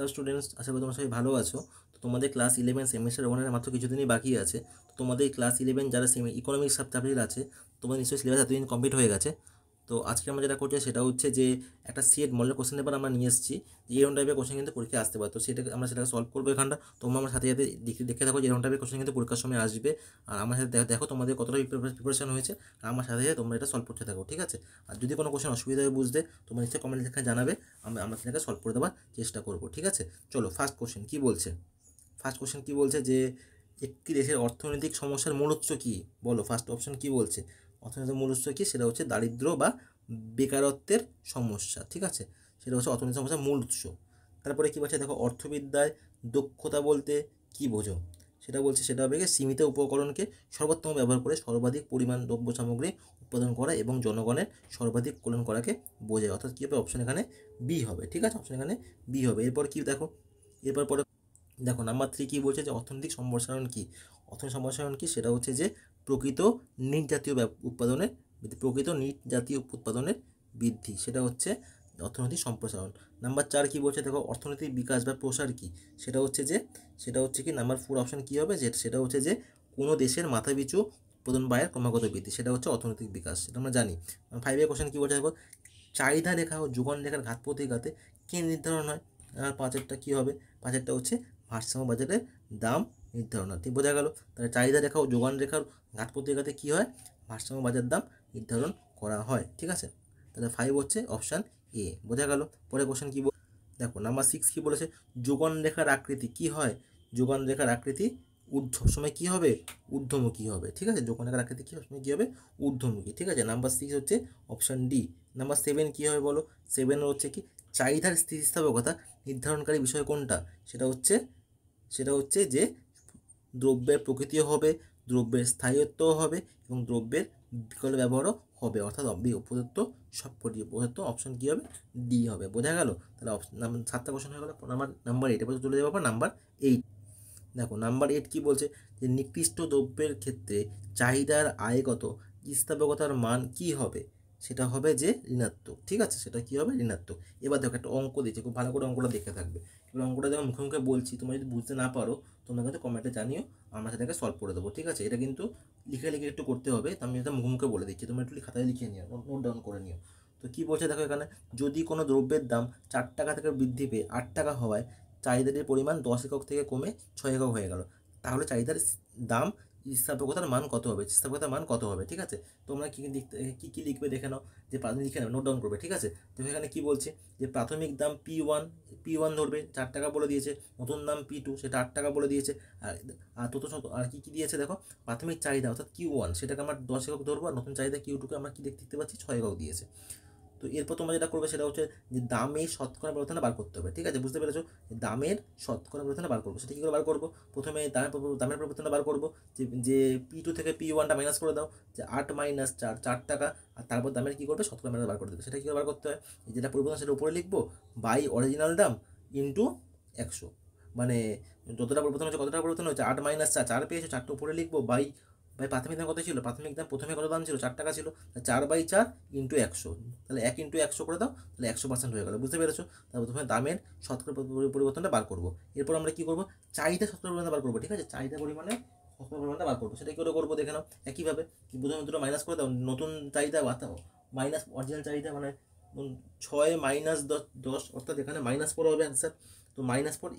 Hello students, আশা করি তোমরা সবাই ভালো আছো। তো তোমাদের ক্লাস 11 সেমিস্টার ওয়ানের মাত্র কিছুদিনই বাকি আছে। তো তোমাদের ক্লাস 11 যারা ইকোনমিক্স সাবজেক্ট আছে, তোমাদের নিশ্চয়ই সিলেবাস এতদিন কমপ্লিট হয়ে গেছে। তো আজকে আমরা যেটা করছি সেটা হচ্ছে যে একটা সেট মডেল কোশ্চেন পেপার আমরা নিয়ে এসেছি, যে এরকম টাইপের কোশ্চেন কিন্তু পরীক্ষায় আসতে পারে। তো সেটাকে সলভ করবো এখানটা। তোমরা আমার সাথে সাথে দেখে থাকো যে এরকম টাইপের কোশ্চেন কিন্তু পরীক্ষার সময় আসবে। আর আমার সাথে দেখো তোমাদের কতটা প্রিপারেশন হয়েছে, আর আমার সাথে সাথে তোমরা এটা সলভ করতে থাকো, ঠিক আছে? আর যদি কোনো কোশ্চেন অসুবিধা হয় বুঝতে, তোমরা নিশ্চয়ই কমেন্ট লেখা জানাবে, আমরা সেটাকে সলভ করে দেওয়ার চেষ্টা করবো, ঠিক আছে? চলো ফার্স্ট কোশ্চেন কি বলছে। যে একটি দেশের অর্থনৈতিক সমস্যার মূল উৎস কী, বলো। ফার্স্ট অপশন কি বলছে, অর্থনৈতিক মূল উৎস কী? সেটা হচ্ছে দারিদ্র বা বেকারত্বের সমস্যা, ঠিক আছে? সেটা হচ্ছে অর্থনৈতিক সমস্যার মূল উৎস। তারপরে কি বলছে দেখো, অর্থবিদ্যায় দক্ষতা বলতে কি বোঝো? সেটা বলছে সেটা হবে সীমিত উপকরণকে সর্বোত্তম ব্যবহার করে সর্বাধিক পরিমাণ দ্রব্য সামগ্রী উৎপাদন করা এবং জনগণের সর্বাধিক কল্যাণ করাকে বোঝায়। অর্থাৎ কী হবে, অপশন এখানে বি হবে, ঠিক আছে? অপশন এখানে বি হবে। এরপর কি দেখো, পরে দেখো নাম্বার 3 কী বলছে, যে অর্থনৈতিক সম্প্রসারণ কী। অর্থনৈতিক সম্প্রসারণ কী? সেটা হচ্ছে যে প্রকৃত নিট জাতীয় উৎপাদনের বৃদ্ধি, সেটা হচ্ছে অর্থনৈতিক সম্প্রসারণ। নাম্বার 4 কী বলছে দেখো, অর্থনৈতিক বিকাশ বা প্রসার কী। সেটা হচ্ছে কি নাম্বার 4 অপশন কী হবে, যে সেটা হচ্ছে যে কোনো দেশের মাথাপিছু উৎপাদন ব্যয়ের ক্রমাগত বৃদ্ধি, সেটা হচ্ছে অর্থনৈতিক বিকাশ, সেটা আমরা জানি। 5 কোশ্চেন কী বলছে দেখো, চাহিদা রেখা ও যোগান রেখার ঘাত প্রতিঘাতে কী নির্ধারণ হয়। আর 5-এরটা কী হবে, 5-এরটা হচ্ছে ভারসাম্য বাজারের দাম নির্ধারণ হয়। ঠিক বোঝা গেল? তাহলে চাহিদা রেখা ও যোগান রেখার ঘাত প্রতিঘাতে কী হয়, ভারসাম্য বাজার দাম নির্ধারণ করা হয়, ঠিক আছে? তাহলে 5 হচ্ছে অপশান এ, বোঝা গেল। পরে কোশ্চেন কী দেখো নাম্বার 6 কী বলেছে, যোগান রেখার আকৃতি কী হয়। যোগান রেখার আকৃতি সবসময় কী হবে, ঊর্ধ্বমুখী হবে, ঠিক আছে? যোগান রেখার আকৃতি কী সবসময় কী হবে, ঊর্ধ্বমুখী, ঠিক আছে? নাম্বার 6 হচ্ছে অপশান ডি। নাম্বার 7 কী হবে বলো, 7 হচ্ছে কি, চাহিদার স্থিতিস্থাপকতা নির্ধারণকারী বিষয় কোনটা। সেটা হচ্ছে যে দ্রব্যের প্রকৃতিও হবে, দ্রব্যের স্থায়িত্বও হবে এবং দ্রব্যের বিকল্প ব্যবহারও হবে, অর্থাৎ উপযুক্ত সবকটি উপযুক্ত অপশন কী হবে, ডি হবে, বোঝা গেল? তাহলে 7টা কোশ্চেন হয়ে গেল। নাম্বার 8 এবার চলে যাবো নাম্বার 8। দেখো নাম্বার 8 কী বলছে, যে নিকৃষ্ট দ্রব্যের ক্ষেত্রে চাহিদার আয়গত স্থিতিস্থাপকতার মান কী হবে। সেটা হবে যে ঋণাত্মক, ঠিক আছে? সেটা কী হবে, ঋণাত্মক। এবার দেখো একটা অঙ্ক দিয়েছে, খুব ভালো করে অঙ্কটা দেখে থাকবে। এবার অঙ্কটা যখন মুখে মুখে বলছি, তোমরা যদি বুঝতে না পারো তোমরা কিন্তু কমেন্টে জানিও, আমরা সেটাকে সলভ করে দেবো, ঠিক আছে? এটা কিন্তু লিখে লিখে একটু করতে হবে, তো আমি এটা মুখে মুখে বলে দিচ্ছি, তোমরা একটু খাতায় লিখে নিও, নোট ডাউন করে নিও। তো কী বলছে দেখো এখানে, যদি কোনো দ্রব্যের দাম 4 টাকা থেকে বৃদ্ধি পেয়ে 8 টাকা হওয়ায় চাহিদার পরিমাণ 10 একক থেকে কমে 6 একক হয়ে গেল, তাহলে চাহিদার দাম স্থিতিস্থাপকতার মান কত হবে, ঠিক আছে? তোমরা কী লিখবে দেখে নাও, যে প্রাথমিক লিখে নাও, নোট ডাউন করবে, ঠিক আছে? তো এখানে কী বলছে, যে প্রাথমিক দাম পি ওয়ান ধরবে 4 টাকা বলে দিয়েছে, নতুন দাম পি2 সেটা 8 টাকা বলে দিয়েছে। আর আর কী দিয়েছে দেখো, প্রাথমিক চাহিদা অর্থাৎ কিউ1 সেটাকে আমরা 10 একক ধরবো, আর নতুন চাহিদা কিউ2কে আমরা কী দেখতে পাচ্ছি, 6 একক দিয়েছে। তো এরপর তোমরা যেটা করবে সেটা হচ্ছে যে দামের শতকরা পরিবর্তনটা বার করতে হবে, ঠিক আছে? বুঝতে পেরেছো? দামের শতকরা পরিবর্তনটা বার করবো, সেটা কী করে বার করবো, প্রথমে দামের পরিবর্তনটা বার করবো, যে পি2 থেকে পি1টা মাইনাস করে দাও, যে 8 - 4 4 টাকা, আর তারপর দামের কী করবে, শতকরা বার করে দেবে। সেটা কী করে বার করতে হয়, যেটা পরিবর্তন সেটা উপরে লিখবো, বাই অরিজিনাল দাম ইন্টু 100, মানে যতটা পরিবর্তন হচ্ছে, কতটা পরিবর্তন হচ্ছে, 8 - 4 4 পেয়েছো, 4টা উপরে লিখবো, বাই প্রাথমিক দাম কত ছিল, প্রাথমিক দাম প্রথমে কত দাম ছিল, 4 টাকা ছিল, 4/4 ইন্টু 100, তাহলে 1 ইন্টু 100 করে দাও, তাহলে 100% হয়ে গেল, বুঝতে পেরেছো? তারপর প্রথমে দামের শতকরা পরিবর্তনটা বার করবো। এরপর আমরা কী করবো, চাহিদা শতকরা পরিমাণটা বার করবো, ঠিক আছে? চাহিদা পরিমাণে শতকরা পরিমাণটা বার করবো, সেটা কী করে করবো দেখে নাও। একইভাবে প্রথমে দুটো মাইনাস করে দাও, নতুন চাহিদা মাইনাস অরিজিনাল চাহিদা, মানে 6 - 10 অর্থাৎ এখানে -4 হবে অ্যান্সার। তো -4,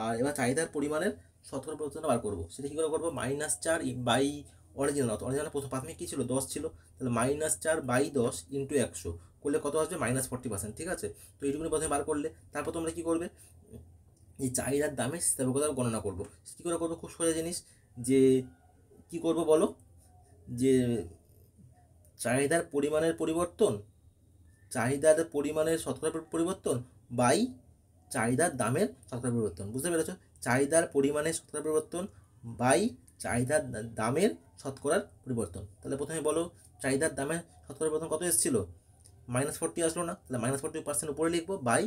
আর এবার চাহিদার পরিমাণের শতকরা পরিবর্তনটা বার করবো, সেটা কী করে করবো, -4 বাই অরিজিনাল প্রথম প্রাথমিক কী ছিল, 10 ছিল, তাহলে -4/10 ইন্টু 100 করলে কত আসবে, -40%, ঠিক আছে? তো এইটুকুনি প্রথমে বার করলে, তারপর তোমরা কী করবে, এই চাহিদার দামের স্থিতিস্থাপকতা গণনা করবো। কী করে করবো, খুব সোজা জিনিস, যে কী করবো বলো, যে চাহিদার পরিমাণের শতকরা পরিবর্তন বাই চাহিদার দামের শতকরা পরিবর্তন, বুঝতে পেরেছো? চাহিদার পরিমাণের শতকরা পরিবর্তন বাই চাহিদার দামের শতকরার পরিবর্তন। তাহলে প্রথমে বলো, চাহিদার দামের শতকরা পরিবর্তন কত এসেছিল, -40 আসলো না, তাহলে -40% উপরে লিখবো, বাই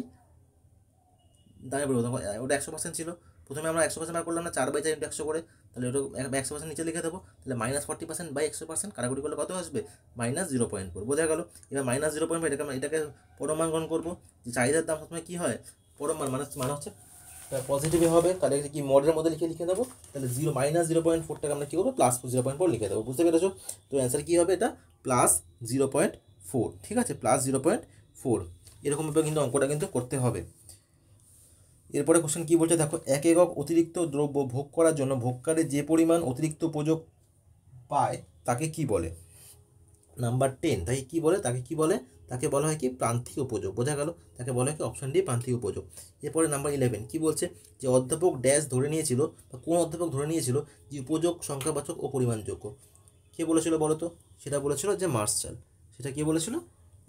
দামের পরিবর্তন, ওটা 100% ছিল, প্রথমে আমরা 100% বার করলাম না, 4/4 ইন্টু 100 করে, তাহলে ওটা 100% নিচে লিখে দেবো, তাহলে -40% বাই 100% কাটাকুটি করলে কত আসবে, -0.4, বোঝা গেল? এবার -0.4 এটাকে পরমান গ্রহণ করবো, যে চাহিদার দাম সবসময় কী হয়, পরমান মানে হচ্ছে পজিটিভে হবে, তাহলে কি মডের মধ্যে লিখে দেবো, তাহলে -0.4টাকে আমরা কী করবো +0.4 লিখে দেবো। বুঝতে পেরেছো? তো অ্যান্সার কী হবে, এটা +0.4। ঠিক আছে, +0.4 এরকমভাবে কিন্তু অঙ্কটা কিন্তু করতে হবে। এরপরে কোশ্চেন কী বলছে দেখো, 1 একক অতিরিক্ত দ্রব্য ভোগ করার জন্য ভোগকারী যে পরিমাণ অতিরিক্ত উপযোগ পায় তাকে কি বলে? নাম্বার 10, তাকে কি বলে? তাকে বলা হয় কি প্রান্তিক উপযোগ। বোঝা গেল? তাকে বলা হয় কি অপশন ডি প্রান্তিক উপযোগ। এরপরে নাম্বার 11 কি বলছে, যে অধ্যাপক ড্যাশ ধরে নিয়েছিল, বা কোন অধ্যাপক ধরে নিয়েছিল যে উপযোগ সংখ্যাবাচক ও পরিমাণযোগ্য? কে বলেছিল বলো তো? সেটা বলেছিল যে মার্শাল। সেটা কে বলেছিল?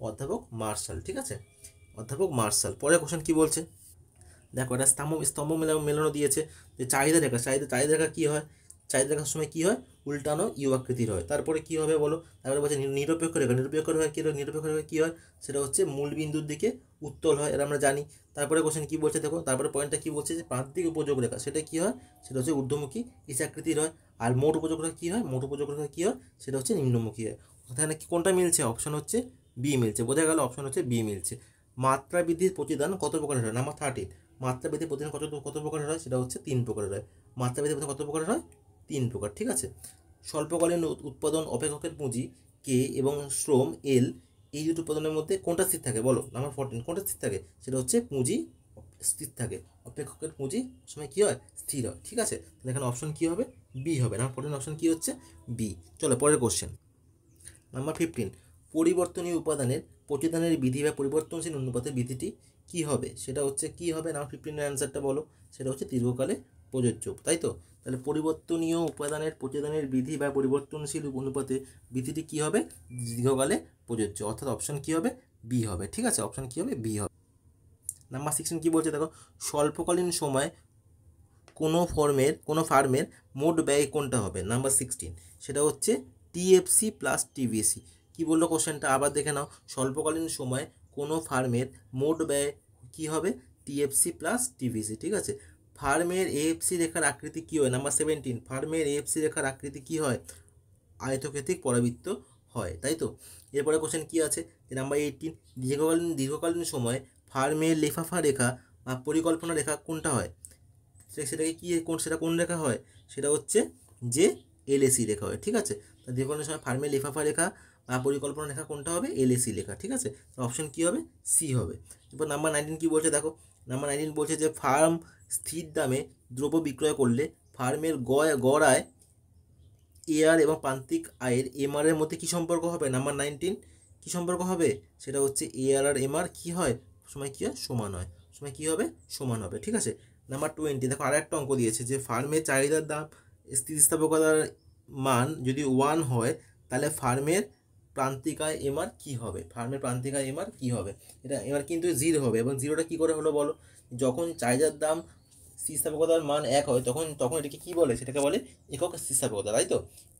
অধ্যাপক মার্শাল। ঠিক আছে, অধ্যাপক মার্শাল। পরের কোশ্চেন কি বলছে দেখো, এটা স্তম্ভ মেলানো দিয়েছে, যে চাহিদা রেখা কী হয়? চাহিদা রেখার সময় কী হয়? উল্টানো ইউ আকৃতির হয়। তারপরে কী হবে বলো? তারপরে বলছে নিরপেক্ষ রেখা নিরপেক্ষ রেখা কী হয়? সেটা হচ্ছে মূল বিন্দুর দিকে উত্তল হয়, এটা আমরা জানি। তারপরে কোশ্চেন কী বলছে দেখো, তারপরে পয়েন্টটা কী বলছে, যে প্রান্তিক উপযোগ রেখা সেটা কী হয়? সেটা হচ্ছে ঊর্ধ্বমুখী ইস আকৃতির হয়। আর মোট উপযোগ রেখা কী হয়? মোট উপযোগ রেখা কী হয়? সেটা হচ্ছে নিম্নমুখী হয়। এখানে কোনটা মিলছে? অপশন হচ্ছে বি মিলছে। বোঝা গেল? অপশন হচ্ছে বি মিলছে। মাত্রা বৃদ্ধির প্রতিদান কত প্রকারের হয়? নাম্বার 13, মাত্রা বৃদ্ধির প্রতিদান কত প্রকারের হয়? সেটা হচ্ছে 3 প্রকারের হয়। মাত্রা বৃদ্ধির প্রতিদান কত প্রকারের হয়? 3 প্রকার। ঠিক আছে, স্বল্পকালীন উৎপাদন অপেক্ষকের পুঁজি কে এবং শ্রম এল, এই দুটো উৎপাদনের মধ্যে কোনটা স্থির থাকে বলো? নাম্বার 14, কোনটা স্থির থাকে? সেটা হচ্ছে পুঁজি স্থির থাকে, অপেক্ষকের পুঁজি সময় কী হয়? স্থির হয়। ঠিক আছে, তাহলে এখানে অপশন কী হবে? বি হবে। নাম্বার 14 অপশন কী হচ্ছে? বি। চলো পরের কোশ্চেন। নাম্বার 15, পরিবর্তনীয় উপাদানের প্রতিদানের বিধি বা পরিবর্তনশীল অনুপাতের বিধিটি কি হবে? সেটা হচ্ছে কি হবে? নাম্বার 15 এর অ্যান্সারটা বলো। সেটা হচ্ছে দীর্ঘকালে প্রযোজ্য, তাই তো? তাহলে পরিবর্তনীয় উপাদানের প্রতিদানের বিধি বা পরিবর্তনশীল অনুপাতের বিধিটি কি হবে? দীর্ঘকালে প্রযোজ্য, অর্থাৎ অপশন কি হবে? বি হবে। ঠিক আছে, অপশন কি হবে? বি হবে। নাম্বার 16 কি বলছে দেখো, স্বল্পকালীন সময় কোনো ফার্মের মোট ব্যয় কোনটা হবে? নাম্বার 16, সেটা হচ্ছে টিএফসি প্লাস টিভিসি। কি বললো কোশ্চেনটা? আবার দেখে নাও। স্বল্পকালীন সময় কোনো ফার্মের মোট ব্যয় কি হবে? TFC plus TVC. ঠিক আছে, ফার্মের এএফসি রেখার আকৃতি কি হয়? নাম্বার 17, ফার্মের এএফসি রেখার আকৃতি কি হয়? আয়তক্ষেত্রিক পরাবৃত্ত হয়, তাই তো? এরপরে কোশ্চেন কি আছে, যে নাম্বার 18, দীর্ঘকালীন সময় ফার্মের লেফাফা রেখা বা পরিকল্পনা রেখা কোনটা হয়? সেটাকে সেটা কোন রেখা হয়? সেটা হচ্ছে যে এলএসি রেখা হয়। ঠিক আছে, তা দীর্ঘকালীন সময় ফার্মের লেফাফা রেখা বা পরিকল্পনা রেখা কোনটা হবে? এলএসি রেখা। ঠিক আছে, তো অপশন কী হবে? সি হবে। এরপর নাম্বার 19 কী বলছে দেখো, নাম্বার 19 বলছে যে ফার্ম স্থির দামে দ্রব্য বিক্রয় করলে ফার্মের গড় আয় এআর এবং প্রান্তিক আয়ের এমআর এর মধ্যে কী সম্পর্ক হবে? নাম্বার 19 কী সম্পর্ক হবে? সেটা হচ্ছে এআর আর এমআর কী হয়? সময় কী হয়? সমান হয়। সময় কী হবে? সমান হবে। ঠিক আছে, নাম্বার 20 দেখো, আর একটা অঙ্ক দিয়েছে, যে ফার্মের চাহিদার দাম স্থিতিস্থাপকতার মান যদি 1 হয়, তাহলে ফার্মের প্রান্তিক আয় এমআর কী হবে? ফার্মের প্রান্তিক আয় এমআর কী হবে? এটা এবার কিন্তু 0 হবে, এবং 0টা কী করে হলো বলো? যখন চাহিদার দাম স্থিতিস্থাপকতার মান 1 হয়, তখন এটাকে কী বলে? সেটাকে বলে একক স্থিতিস্থাপকতা, তাই তো?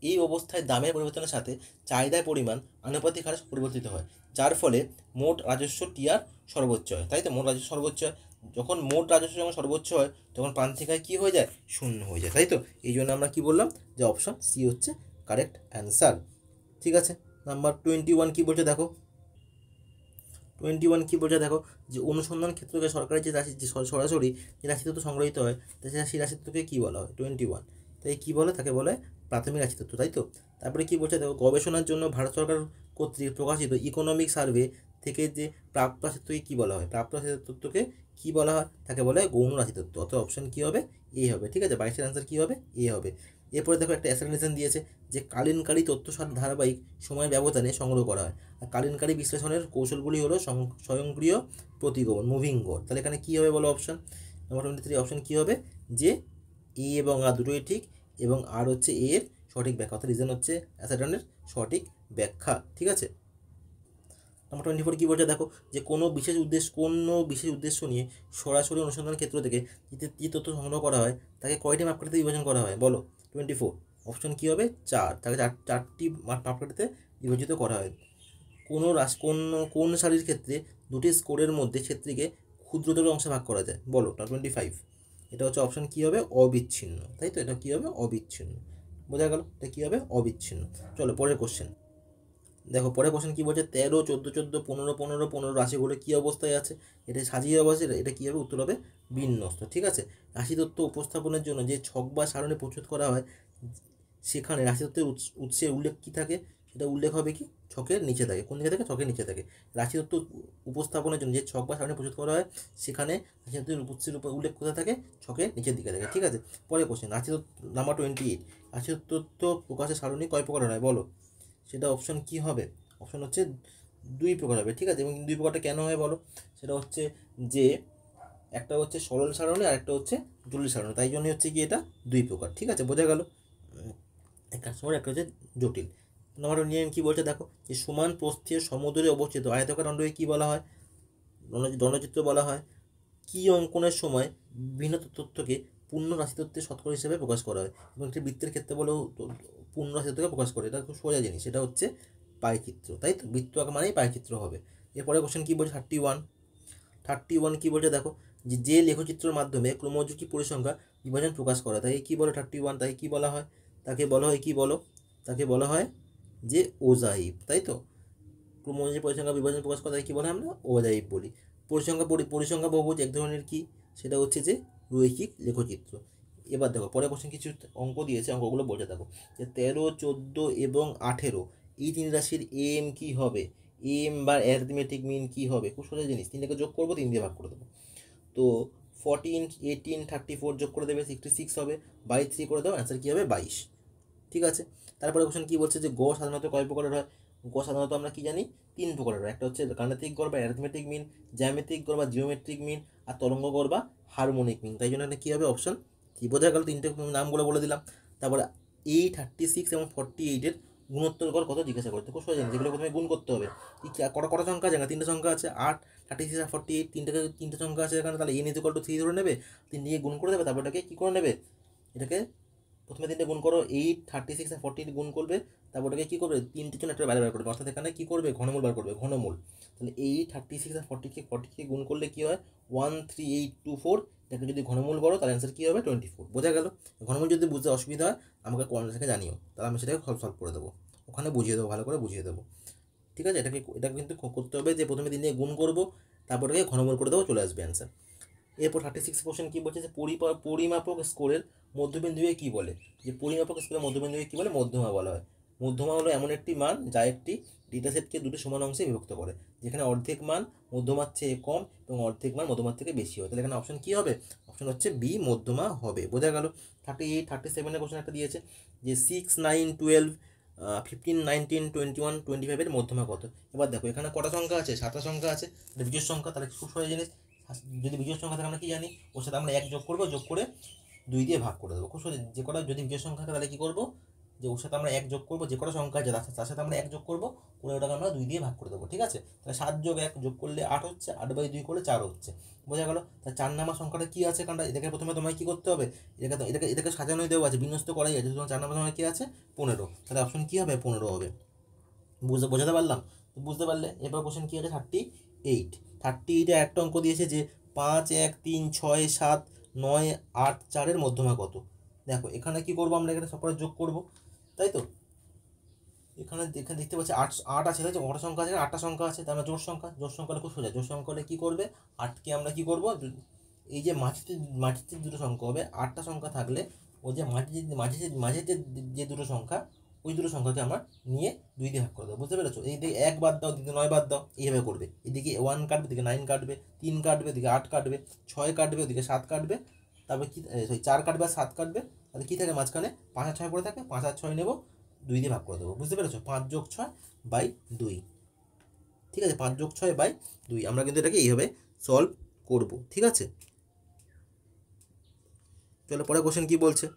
এই অবস্থায় দামের পরিবর্তনের সাথে চাহিদার পরিমাণ আনুপাতিক হারে পরিবর্তিত হয়, যার ফলে মোট রাজস্ব টিআর সর্বোচ্চ হয়, তাই তো? মোট রাজস্ব সর্বোচ্চ হয়। যখন মোট রাজস্ব যখন সর্বোচ্চ হয়, তখন প্রান্তিক আয় কী হয়ে যায়? শূন্য হয়ে যায়, তাই তো? এই জন্য আমরা কি বললাম, যে অপশন সি হচ্ছে কারেক্ট অ্যান্সার। ঠিক আছে, নাম্বার 21 কী বলছে দেখো, 21 কী বলছে দেখো, যে অনুসন্ধান ক্ষেত্রকে সরকারি যে রাশি, যে সরাসরি যে রাশিতত্ত্ব সংগ্রহীত হয়, সেই রাশিতত্ত্বকে কী বলা হয়? 21, তাই কী বলে? তাকে বলে প্রাথমিক রাশিতত্ত্ব, তাই তো? তারপরে কী বলছে দেখো, গবেষণার জন্য ভারত সরকার কর্তৃক প্রকাশিত ইকোনমিক সার্ভে থেকে যে প্রাপ্ত রাশিতত্ত্বকে কী বলা হয়? প্রাপ্ত রাশিতত্ত্বকে কী বলা হয়? তাকে বলা হয় গৌণ রাশিতত্ত্ব, অর্থাৎ অপশন কী হবে? এ হবে। ঠিক আছে, 22-এর অ্যান্সার কী হবে? এ হবে। এরপরে দেখো, একটা অ্যাসাইনমেন্ট দিয়েছে, যে কালীনকারী তথ্য ধারাবাহিক সময় ব্যবধানে সংগ্রহ করা হয়। আর কালীনকারী বিশ্লেষণের কৌশলগুলি হলো স্বয়ংক্রিয় প্রতিগমন, মুভিং গড়। তাহলে এখানে কী হবে বলো অপশন? নাম্বার 23 অপশন কী হবে? যে এ এবং আর দুটোই ঠিক, এবং আর হচ্ছে এ এর সঠিক ব্যাখ্যা, অর্থাৎ রিজন হচ্ছে অ্যাসাইনমেন্টের সঠিক ব্যাখ্যা। ঠিক আছে, নাম্বার 24 কী বলছে দেখো, যে কোনো বিশেষ উদ্দেশ্য নিয়ে সরাসরি অনুসন্ধান ক্ষেত্র থেকে যে তথ্য সংগ্রহ করা হয়, তাকে কয়টি মাপকাঠিতে বিভাজন করা হয় বলো? 24 অপশন কী হবে? 4, তাকে চারটি মাপকাঠিতে বিভাজিত করা হয়। কোন সারির ক্ষেত্রে দুটি স্কোরের মধ্যে ক্ষেত্রকে ক্ষুদ্রতর অংশে ভাগ করা যায় বলো? 25, এটা হচ্ছে অপশন কী হবে? অবিচ্ছিন্ন, তাই তো? এটা কী হবে? অবিচ্ছিন্ন। বোঝা গেল? এটা কী হবে? অবিচ্ছিন্ন। চলো পরের কোশ্চেন। দেখো পরে কোশ্চেন কী বলছে, 13, 14, 14, 15, 15, 15 রাশিগুলো কী অবস্থায় আছে, এটা সাজিয়ে অবস্থা, এটা কী হবে, উত্তর হবে বিন্যস্ত। ঠিক আছে, রাশি তত্ত্ব উপস্থাপনের জন্য যে ছক বা সারণী প্রস্তুত করা হয়, সেখানে রাশি তত্ত্বের উৎসের উল্লেখ কী থাকে, সেটা উল্লেখ হবে কি ছকের নিচে থাকে। কোন দিকে থাকে, ছকের নিচে থাকে। রাশি তত্ত্ব উপস্থাপনের জন্য যে ছক বা সারণী প্রস্তুত করা হয়, সেখানে রাশি তত্ত্বের উৎসের উল্লেখ কোথায় থাকে, ছকের নিচের দিকে থাকে। ঠিক আছে, পরে কোশ্চেন রাশি তত্ত্ব নাম্বার 28, রাশি তত্ত্ব প্রকাশের সারণী কয় প্রকার হয় বলো। সেটা অপশন কি হবে, অপশন হচ্ছে 2 প্রকার হবে। ঠিক আছে, এবং 2 প্রকারটা কেন হয় বলো, সেটা হচ্ছে যে একটা হচ্ছে সরল সারণী আর একটা হচ্ছে জটিল সারণী, তাই জন্য হচ্ছে কি এটা 2 প্রকার। ঠিক আছে, বোঝা গেল, একটা সরল একটা হচ্ছে জটিল। নম্বর নিয়ম কী বলছে দেখো, যে সমান প্রস্থে সমদূরে অবস্থিত আয়তাকার দণ্ডকে কী বলা হয়, দণ্ডচিত্র বলা হয়। কি অঙ্কনের সময় বিভিন্ন তথ্যকে পূর্ণ রাশিতত্ত্বের শতকরা হিসেবে প্রকাশ করা হয়, এবং একটি বৃত্তের ক্ষেত্রে বলেও পূর্ণ রাশিতত্ত্বকে প্রকাশ করে, এটা খুব সোজা জিনিস, সেটা হচ্ছে পাইচিত্র। তাই তো, বৃত্ত আঁকা মানেই পাইচিত্র হবে। এরপরে কোশ্চেন কী বলছে 31 কী বলছে দেখো, যে লেখচিত্রের মাধ্যমে ক্রমযুগী পরিসংখ্যা বিভাজন প্রকাশ করা, তাই কী বলে 31, তাই কী বলা হয়, তাকে বলা হয় কি বলো, তাকে বলা হয় যে ওজাইভ। তাই তো, ক্রমযুগী পরিসংখ্যা বিভাজন প্রকাশ করা, তাই কী বলে আমরা ওজাইভ বলি। পরিসংখ্যা বহুভুজ এক ধরনের কি, সেটা হচ্ছে যে রৈখিক লেখচিত্র। এবার দেখো পরে কোশ্চেন কিছু অঙ্ক দিয়েছে, অঙ্কগুলো বলতে থাকো, যে 13, 14 এবং 18 এই 3 রাশির এম কি হবে, এম বা অ্যারিথমেটিক মিন কি হবে, খুব সোজা জিনিস, 3টাকে যোগ করবো, 3 দিয়ে ভাগ করে দেবো। তো 14, 18, 34 যোগ করে দেবে 66 হবে, বাই 3 করে দাও, অ্যান্সার কী হবে 22। ঠিক আছে, তারপরে কোশ্চেন কী বলছে, যে গ সাধারণত কয় প্রকারের হয়, গ সাধারণত আমরা কি জানি 3 প্রকারের হয়। একটা হচ্ছে গাণিতিক গড় বা অ্যারিথমেটিক মিন, জ্যামিতিক গড় বা জিওমেট্রিক মিন, আর তরঙ্গ গড় বা হারমোনিক মিন। তাই জন্য এটা কী হবে, অপশন কি, বোঝা গেল, 3টে নামগুলো বলে দিলাম। তারপরে 36 এবং 48-এর গুণোত্তর গড় কত জিজ্ঞাসা করতে, খুব সোজা জিনিস, যেগুলো প্রথমে গুণ করতে হবে। কটা কটা সংখ্যা আছে না, 3টে সংখ্যা আছে, 8, 36 আর 48, 3টে সংখ্যা আছে এখানে, তাহলে n = 3 ধরে নেবে, 3 দিয়ে গুণ করে দেবে, তারপর এটাকে কী করে নেবে, এটাকে প্রথমে 3টে গুণ করো, 8, 36 আর 48 গুণ করবে, তারপর ওটাকে কী করবে, 3টের জন্য একটা বাইরে বার করবে, অর্থাৎ এখানে কী করবে, ঘনমূল বার করবে, ঘনমূল। তাহলে 8, 36 আর 40কে গুণ করলে কী হয়, 13824, এটাকে যদি ঘনমূল করো তাহলে অ্যান্সার কী হবে 24। বোঝা গেল, ঘনমূল যদি বুঝতে অসুবিধা হয় আমাকে কমেন্ট থেকে জানিও, তাহলে আমি সেটাকে সলভ করে দেবো, ওখানে বুঝিয়ে দেবো, ভালো করে বুঝিয়ে দেবো। ঠিক আছে, এটা কিন্তু করতে হবে যে প্রথমে 3 দিয়ে গুণ করবো, তারপর ওটাকে ঘনমূল করে দেবো, চলে আসবে অ্যান্সার। এরপর 36 কোশ্চেন কী বলছে, যে পরিমাপক স্কোরের মধ্যবিন্দুকে কী বলে, যে পরিমাপক স্কোরের মধ্যবিন্দুকে কী বলে, মধ্যমা বলা হয়। মধ্যমা হলো এমন একটি মান যা একটি ডেটা সেটকে দুটি সমান অংশে বিভক্ত করে, যেখানে অর্ধেক মান মধ্যমার চেয়ে কম এবং অর্ধেক মান মধ্যমার থেকে বেশি হয়। তাহলে এখানে অপশন কী হবে, অপশন হচ্ছে বি, মধ্যমা হবে। বোঝা গেল। 38, 37-এর কোশ্চেন একটা দিয়েছে, যে 6, 9, 12, 15, 19, 21, 25-এর মধ্যমা কত। এবার দেখো এখানে কটা সংখ্যা আছে, 7টা সংখ্যা আছে, এটা বিজোড় সংখ্যা, তাহলে খুব সহজ জিনিস, যদি বিজোড় সংখ্যা থাকে আমরা কি জানি, ওর সাথে আমরা 1 যোগ করবো, যোগ করে 2 দিয়ে ভাগ করে দেবো, খুব সহজ। যে কটা যদি বিজোড় সংখ্যা থাকে তাহলে কী করবো, যে ওর সাথে আমরা 1 যোগ করবো, যে কটা সংখ্যা আছে তার সাথে আমরা 1 যোগ করবো, করে ওটাকে আমরা 2 দিয়ে ভাগ করে দেবো। ঠিক আছে, তাহলে 7 যোগ 1 যোগ করলে 8 হচ্ছে, 8/2 করলে 4 হচ্ছে। বোঝা গেল। তাহলে 4 নাম্বার সংখ্যাটা কী আছে, কারণ এটাকে প্রথমে তোমায় কী করতে হবে, এটাকে সাজানোই দেওয়া আছে, বিন্যস্ত করাই আছে, তোমার 4 নাম্বার সংখ্যা কী আছে 15, তাহলে অপশন কী হবে 15 হবে। বোঝাতে পারলাম, বুঝতে পারলে। এবার কোশ্চেন কী আছে 38 একটা অঙ্ক দিয়েছে, যে 5, 1, 3, 6, 7, 9, 8, 4-এর মধ্যমা কত। দেখো এখানে কি করবো, আমরা এখানে সকলে যোগ করব, তাই তো। এখানে দেখতে পাচ্ছি 8 আছে, তাই তো, কটা সংখ্যা আছে, 8টা সংখ্যা আছে, তার মানে জোড় সংখ্যা হলে খুব সোজা, জোড় সংখ্যা হলে কী করবে, 8কে আমরা কী করবো, এই যে মাঝেতে দুটো সংখ্যা হবে, 8টা সংখ্যা থাকলে ওই যে মাঝে যে দুটো সংখ্যা, ওই দুটো সংখ্যাকে আমরা নিয়ে 2 দিয়ে ভাগ করে দেবো। বুঝতে পেরেছো, এই দিকে 1 বাদ দাও, দিকে 9 বাদ দাও, এইভাবে করবে। এদিকে 1 কাটবে, দিকে 9 কাটবে, 3 কাটবে, দিকে 8 কাটবে, 6 কাটবে, ওদিকে 7 কাটবে, তারপরে কি, 4 কাটবে আর 7 কাটবে, তাহলে কী থাকে মাঝখানে 5 আর 6 পড়ে থাকে, 5 আর 6 নেবো, 2 দিয়ে ভাগ করে দেবো। বুঝতে পেরেছো, 5 যোগ 6/2। ঠিক আছে, 5 যোগ 6/2, আমরা কিন্তু এটাকে এইভাবে সলভ করব। ঠিক আছে, চলো পরে কোশ্চেন কী বলছে,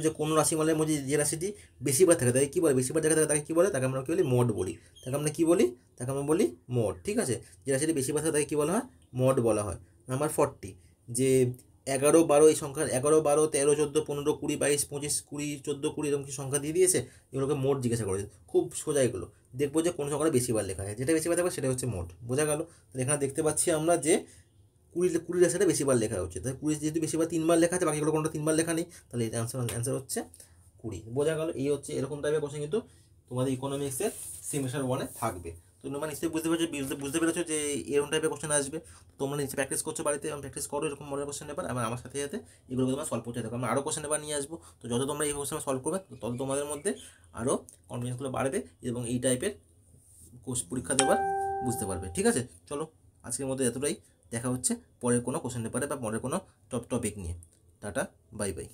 যে কোনো রাশিমালার মধ্যে যে রাশিটি বেশিবার থাকে তাকে কী বলে, বেশিবার দেখা থাকে তাকে কী বলে, তাকে আমরা কী বলি, মড বলি। তাকে আমরা কী বলি, তাকে আমরা বলি মড। ঠিক আছে, যে রাশিটি বেশিবার থাকে তাকে কী বলা হয়, মড বলা হয়। নাম্বার 40, যে 11, 12 এই সংখ্যা, 11, 12, 13, 14, 15, 20, 22, 25, 20, 14, 20 এরকম কি সংখ্যা দিয়ে দিয়েছে, এগুলোকে মোট জিজ্ঞাসা করেছে। খুব সোজা এগুলো, দেখবো যে কোন সংখ্যাটা বেশিবার লেখা হয়, যেটা বেশিবার থাকবে সেটা হচ্ছে মোট। বোঝা গেল। তাহলে এখানে দেখতে পাচ্ছি আমরা যে 20 রাশিটা বেশিবার লেখা হচ্ছে, তাহলে 20 যেহেতু বেশিবার 3বার লেখা আছে, বাকিগুলো কোনটা 3বার লেখা নেই, তাহলে এটা অ্যান্সার হচ্ছে 20। বোঝা গেল। এই হচ্ছে এরকম টাইপের কোশ্চেন কিন্তু তোমাদের ইকোনমিক্সের সেমিস্টার 1-এ থাকবে। তো তোমরা নিশ্চয়ই বুঝতে পেরেছো যে এরকম টাইপের কোশ্চেন আসবে। তোমরা নিশ্চয়ই প্র্যাকটিস করছো বাড়িতে, এবং প্র্যাকটিস করো এরকম মডেল কোশ্চেন পেপার, আমার সাথে সাথে এগুলো তোমরা সলভ করতে থাকো। আমরা আরও কোশ্চেন পেপার নিয়ে আসবো। তো যত তোমরা এই কোশ্চেন সলভ করবে তত তোমাদের মধ্যে আরও কনফিডেন্সগুলো বাড়বে এবং এই টাইপের পরীক্ষা দেওয়ার বুঝতে পারবে। ঠিক আছে, চলো আজকের মধ্যে এতটাই। দেখা হচ্ছে পরের কোনো কোশ্চেন পেপারে বা পরের কোনো টপিক নিয়ে। Tata, bye bye.